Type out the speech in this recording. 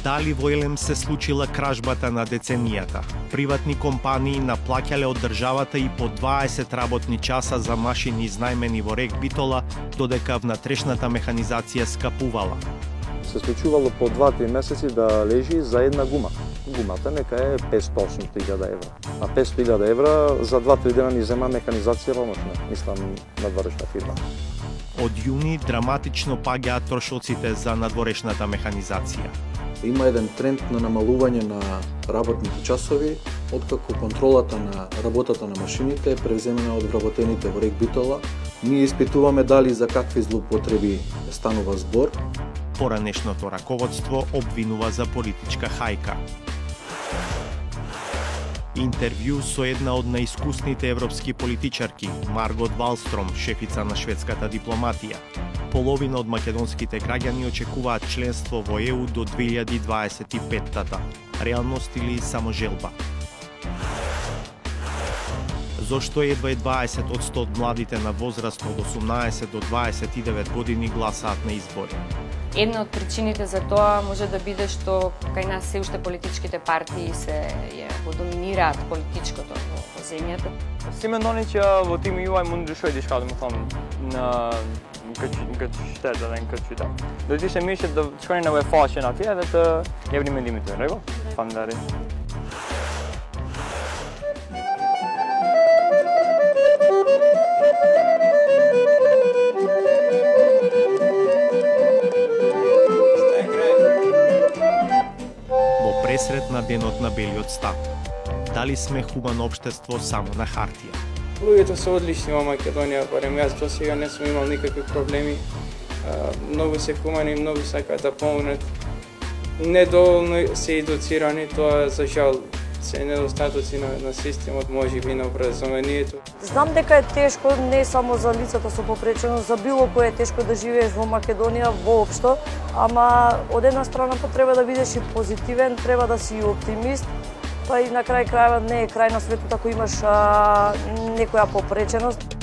Дали во Елем се случила кражбата на деценијата? Приватни компании наплаќале од државата и по 20 работни часа за машини изнајмени во Рек Битола, додека внатрешната механизација скапувала. Се случувало по 2-3 месеци да лежи за една гума. Гумата нека е 500.000 евра. А 500.000 евра за 2-3 дена ни зема механизација помошна. Мислам надворешна фирма. Од јуни драматично паѓаат трошоците за надворешната механизација. Има еден тренд на намалување на работните часови, откако контролата на работата на машините е превземена од вработените во Рек Битола. Ние испитуваме дали за какви злоупотреби станува збор. Поранешното раководство обвинува за политичка хајка. Интервју со една од наискусните европски политичарки, Маргот Валстром, шефица на шведската дипломатија. Половина од македонските граѓани очекуваат членство во ЕУ до 2025-тата. Реалност или само желба? Зошто едва 20% од младите на возраст од 18 до 29 години гласаат на избори? Една од причините за тоа може да биде што кај нас се уште политичките партии го доминираат политичкото во земјата. Simenonića v tem UI mundu šöjdi skadum na kaçta den kaçta. Då det är mycket att ska ni vara fashion att jag vet jag vill med limiter, eller? Fan där. Пресрет на денот на белиот стап. Дали сме хумано општество само на хартија? Луѓето се одлични во Македонија, барем јас до сега не сум имал никакви проблеми. Многу се хумани, многу сакаат да помогнат. Недоволно се едуцирани, тоа за жал се недостатоци на системот, можеби на образованието. Знам дека е тешко не само за лицата со попреченост, за било кој е тешко да живееш во Македонија воопшто, ама од една страна треба да бидеш и позитивен, треба да си и оптимист, па и на крај крајава не е крај на светот ако имаш некоја попреченост.